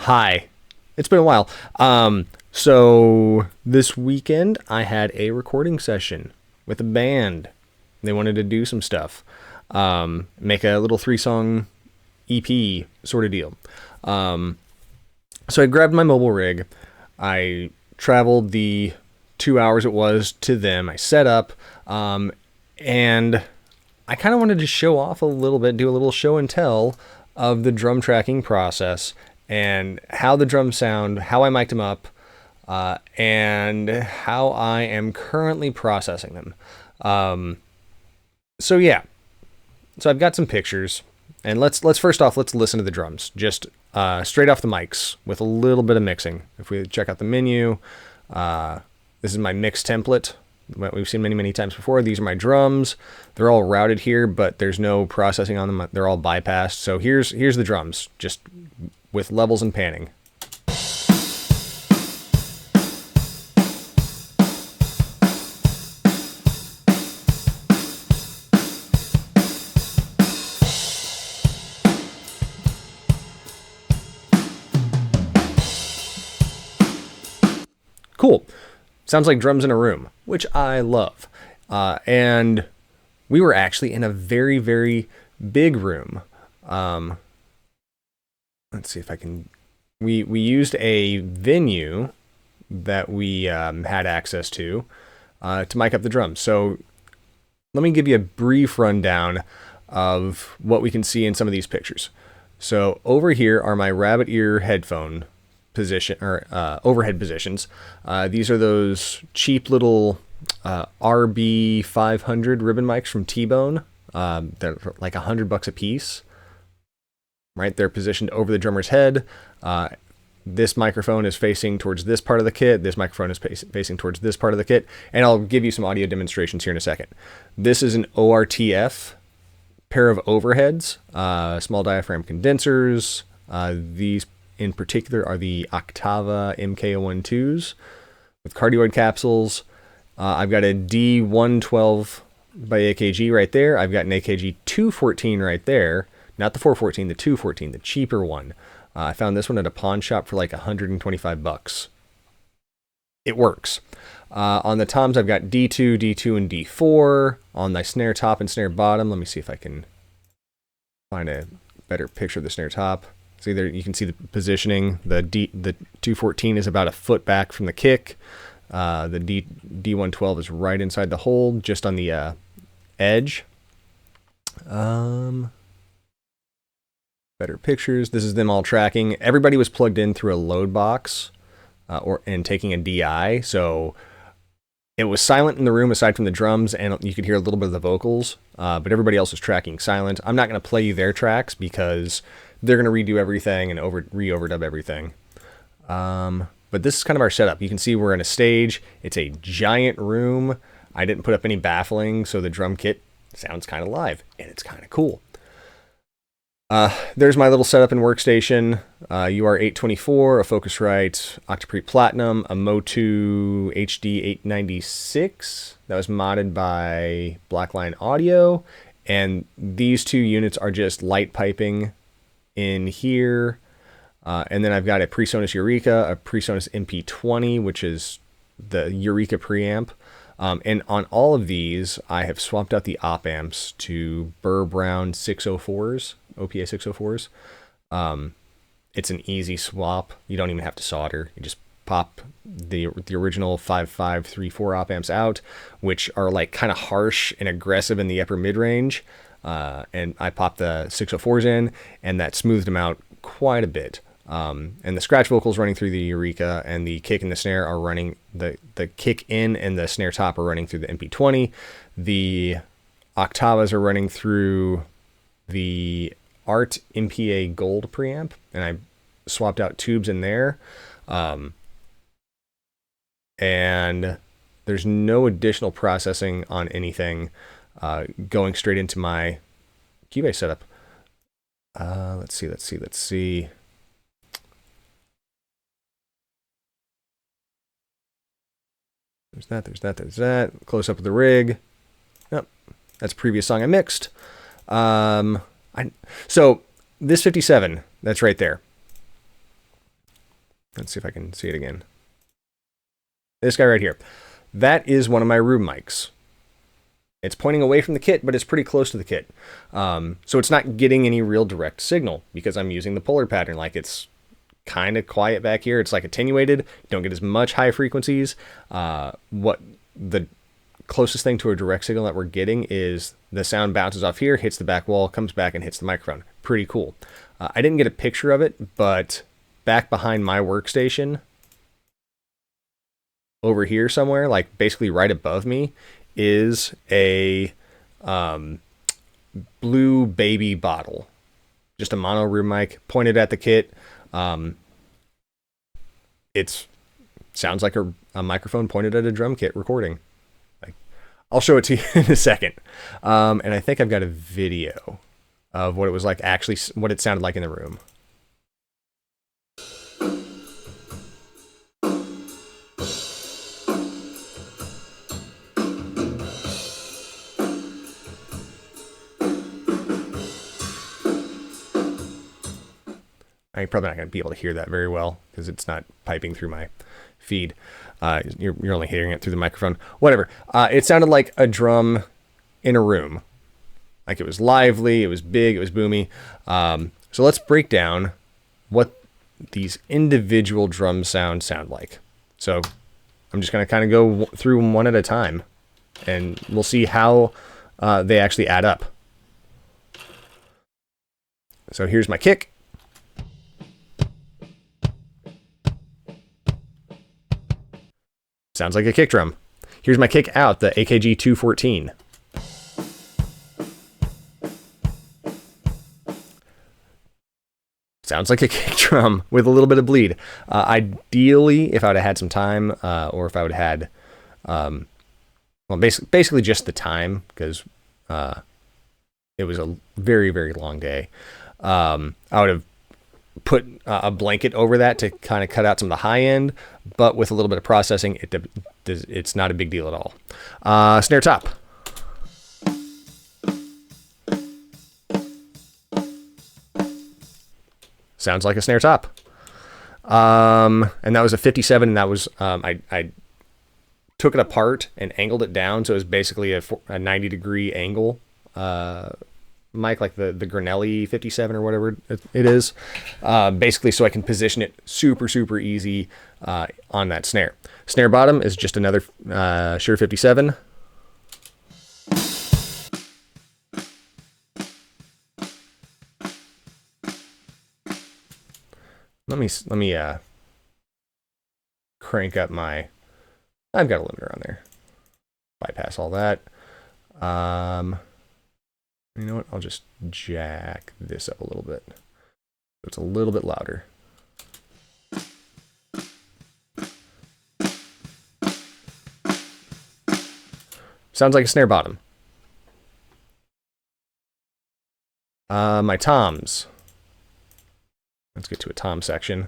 Hi. It's been a while. So this weekend I had a recording session with a band. They wanted to do some stuff. Make a little 3-song EP sort of deal. So I grabbed my mobile rig. I traveled the 2 hours it was to them. I set up, and I kind of wanted to show off a little bit, do a little show and tell of the drum tracking process and how the drums sound, how I mic'd them up, and how I am currently processing them. So yeah, so I've got some pictures, and let's first off, let's listen to the drums, just straight off the mics with a little bit of mixing. If we check out the menu, this is my mix template. We've seen many times before. These are my drums. They're all routed here, but there's no processing on them. They're all bypassed. So here's the drums, just with levels and panning. Cool. Sounds like drums in a room, which I love. And we were actually in a very big room. Let's see if I can... We used a venue that we had access to mic up the drums. So let me give you a brief rundown of what we can see in some of these pictures. So over here are my rabbit ear headphone position or overhead positions. These are those cheap little RB500 ribbon mics from T.Bone. They're like $100 a piece. Right, they're positioned over the drummer's head. This microphone is facing towards this part of the kit. This microphone is facing towards this part of the kit. And I'll give you some audio demonstrations here in a second. This is an ORTF pair of overheads, small diaphragm condensers. These in particular are the Oktava MK12s with cardioid capsules. I've got a D112 by AKG right there. I've got an AKG 214 right there. Not the 414, the 214, the cheaper one. I found this one at a pawn shop for like $125. It works. On the toms, I've got D2, D2, and D4. On the snare top and snare bottom, let me see if I can find a better picture of the snare top. See there, you can see the positioning. The 214 is about a foot back from the kick. The D112 is right inside the hole, just on the edge. Better pictures. This is them all tracking. Everybody was plugged in through a load box and taking a DI. So it was silent in the room aside from the drums, and you could hear a little bit of the vocals, but everybody else was tracking silent. I'm not going to play you their tracks because they're going to redo everything and re-overdub everything. But this is kind of our setup. You can see we're in a stage. It's a giant room. I didn't put up any baffling, so the drum kit sounds kind of live, and it's kind of cool. There's my little setup and workstation. UR824, a Focusrite Octropre Platinum, a MOTU HD 896 that was modded by Blackline Audio, and these two units are just light piping in here. And then I've got a Presonus Eureka, a Presonus MP20, which is the Eureka preamp. And on all of these, I have swapped out the op amps to Burr Brown 604s, OPA 604s. It's an easy swap. You don't even have to solder. You just pop the original 5534 op amps out, which are like kind of harsh and aggressive in the upper mid-range. And I popped the 604s in, and that smoothed them out quite a bit. And the scratch vocals running through the Eureka, and the kick and the snare are running, the kick in and the snare top are running through the MP20. The Oktavas are running through the Art MPA Gold preamp, and I swapped out tubes in there. And there's no additional processing on anything, going straight into my Cubase setup. Let's see. There's that. Close up of the rig. Yep. That's a previous song I mixed. So this 57, that's right there. Let's see if I can see it again. This guy right here. That is one of my room mics. It's pointing away from the kit, but it's pretty close to the kit. So it's not getting any real direct signal because I'm using the polar pattern. Like, it's kind of quiet back here. It's like attenuated. You don't get as much high frequencies. What the closest thing to a direct signal that we're getting is the sound bounces off here, hits the back wall, comes back and hits the microphone. Pretty cool. I didn't get a picture of it, but back behind my workstation, over here somewhere, like basically right above me, is a blue baby bottle. Just a mono room mic pointed at the kit. It sounds like a microphone pointed at a drum kit recording. Like, I'll show it to you in a second. And I think I've got a video of what it was like, actually, what it sounded like in the room. I'm probably not going to be able to hear that very well because it's not piping through my feed. You're only hearing it through the microphone. Whatever. It sounded like a drum in a room. Like, it was lively, it was big, it was boomy. So let's break down what these individual drum sounds sound like. So I'm just going to kind of go through them one at a time, and we'll see how they actually add up. So here's my kick. Sounds like a kick drum. Here's my kick out, the AKG 214. Sounds like a kick drum with a little bit of bleed. Ideally, if I would have had some time, or if I would have had, well, basically just the time, because it was a very, very long day. I would have put a blanket over that to kind of cut out some of the high end, but with a little bit of processing, it's not a big deal at all. Snare top. Sounds like a snare top. And that was a 57, and that was, I took it apart and angled it down, so it was basically a 90-degree angle mic, like the Granelli 57 or whatever it is, basically so I can position it super, super easy on that snare. Snare bottom is just another Shure 57. Let me crank up my, I've got a limiter on there. Bypass all that. You know what? I'll just jack this up a little bit. It's a little bit louder. Sounds like a snare bottom. My toms. Let's get to a tom section.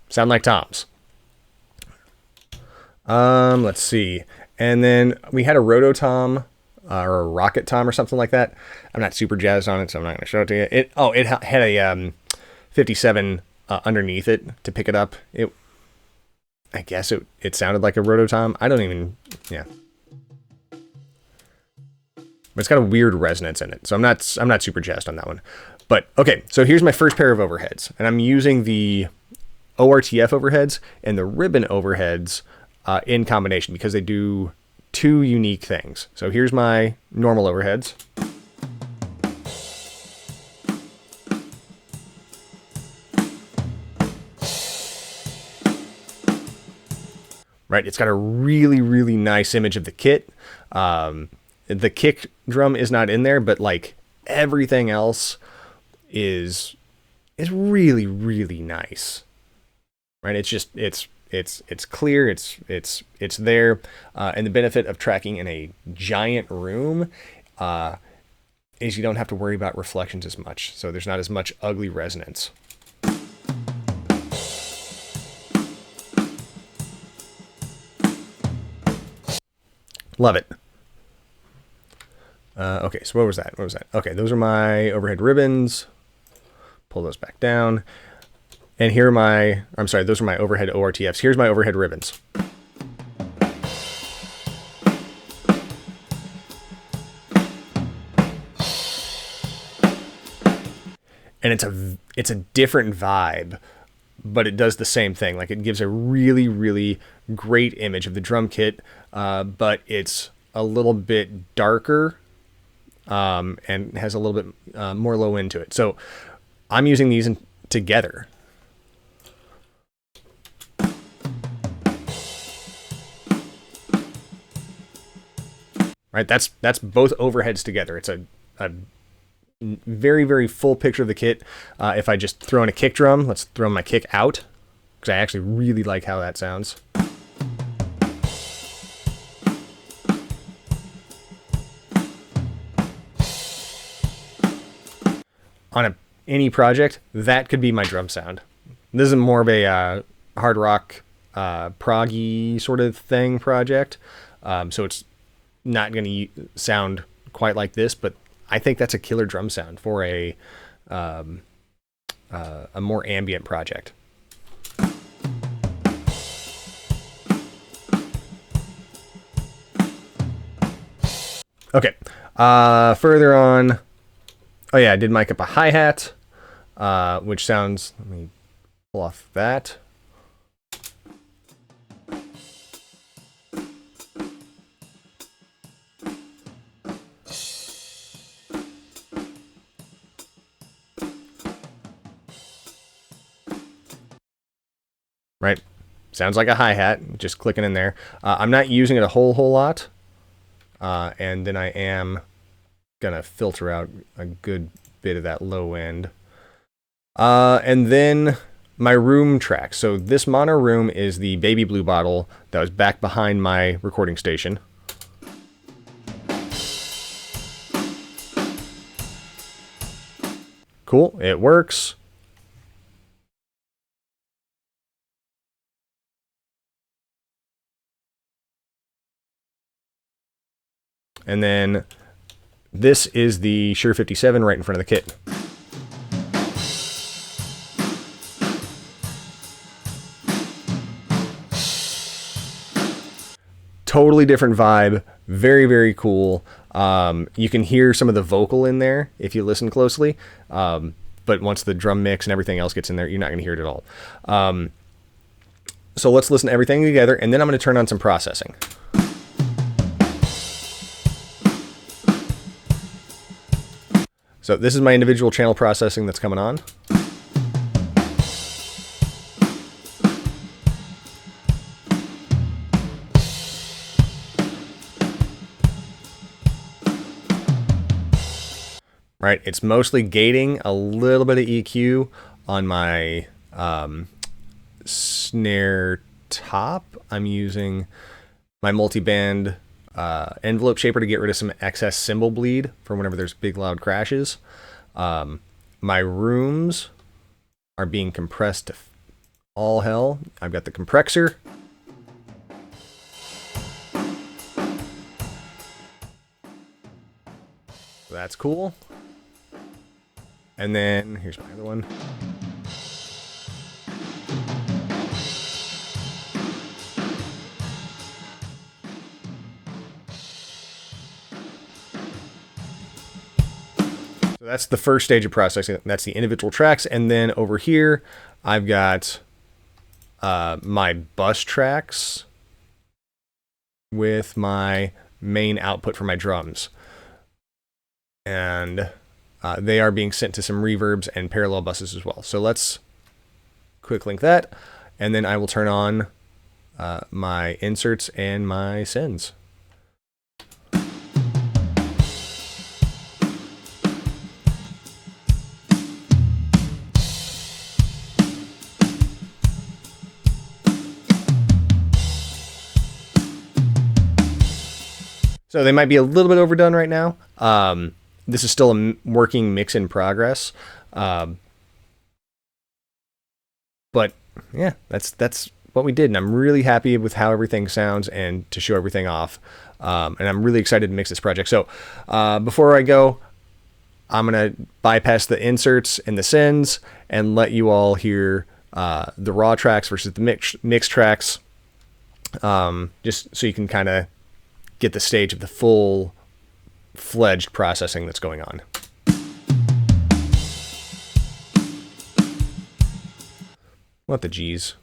Sound like toms. Let's see. And then we had a rototom, or a rocket tom or something like that. I'm not super jazzed on it, so I'm not going to show it to you. It had a 57 underneath it to pick it up. I guess it sounded like a rototom. I don't even, yeah. But it's got a weird resonance in it, so I'm not super jazzed on that one. But okay, so here's my first pair of overheads, and I'm using the ORTF overheads and the ribbon overheads in combination because they do two unique things. So here's my normal overheads. Right, it's got a really, really nice image of the kit. The kick drum is not in there, but like everything else is really, really nice. Right, it's just it's clear, it's there, and the benefit of tracking in a giant room is you don't have to worry about reflections as much. So there's not as much ugly resonance. Love it. Okay, so what was that? What was that? Okay, those are my overhead ribbons. Pull those back down. And here are my, I'm sorry, those are my overhead ORTFs. Here's my overhead ribbons. And it's a different vibe, but it does the same thing. Like, it gives a really, really great image of the drum kit, but it's a little bit darker and has a little bit more low end to it. So I'm using these together. Right, that's both overheads together. It's a very, very full picture of the kit. If I just throw in a kick drum, let's throw my kick out, because I actually really like how that sounds. On any project, that could be my drum sound. This is more of a hard rock, proggy sort of thing project, so it's not going to sound quite like this, but I think that's a killer drum sound for a more ambient project. Okay, further on. Oh yeah, I did mic up a hi-hat, which sounds, let me pull off that. Right, sounds like a hi-hat, just clicking in there. I'm not using it a whole lot, and then I am gonna filter out a good bit of that low end. And then my room track. So this mono room is the baby blue bottle that was back behind my recording station. Cool, it works. And then this is the Shure 57 right in front of the kit. Totally different vibe, very, very cool. You can hear some of the vocal in there if you listen closely, but once the drum mix and everything else gets in there, you're not going to hear it at all. So let's listen to everything together, and then I'm going to turn on some processing. So this is my individual channel processing that's coming on. Right, it's mostly gating, a little bit of EQ on my snare top. I'm using my multi-band envelope shaper to get rid of some excess cymbal bleed for whenever there's big loud crashes. My rooms are being compressed to all hell. I've got the compressor. So that's cool. And then here's my other one. So that's the first stage of processing. That's the individual tracks. And then over here, I've got my bus tracks with my main output for my drums. And they are being sent to some reverbs and parallel buses as well. So let's quick link that. And then I will turn on my inserts and my sends. So they might be a little bit overdone right now. this is still a working mix in progress. But yeah, that's what we did, and I'm really happy with how everything sounds and to show everything off. And I'm really excited to mix this project. So before I go, I'm gonna bypass the inserts and the sends and let you all hear the raw tracks versus the mix tracks, just so you can kind of get the stage of the full-fledged processing that's going on. What the G's?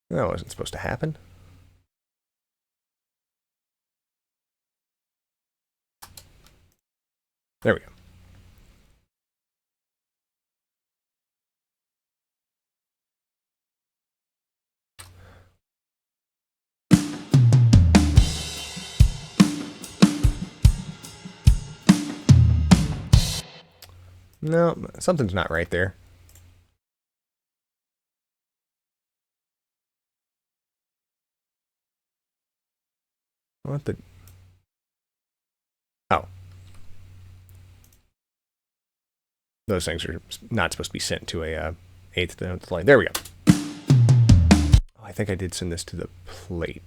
That wasn't supposed to happen. There we go. No, something's not right there. What the? Oh. Those things are not supposed to be sent to a eighth note delay. There we go. Oh, I think I did send this to the plate.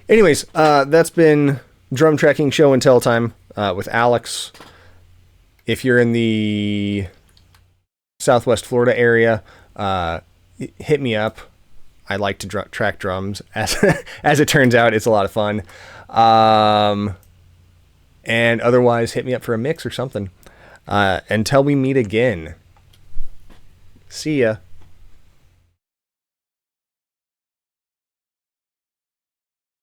Anyways, that's been drum tracking show and tell time with Alex. If you're in the Southwest Florida area, hit me up. I like to track drums. As it turns out, it's a lot of fun. And otherwise, hit me up for a mix or something. Until we meet again. See ya.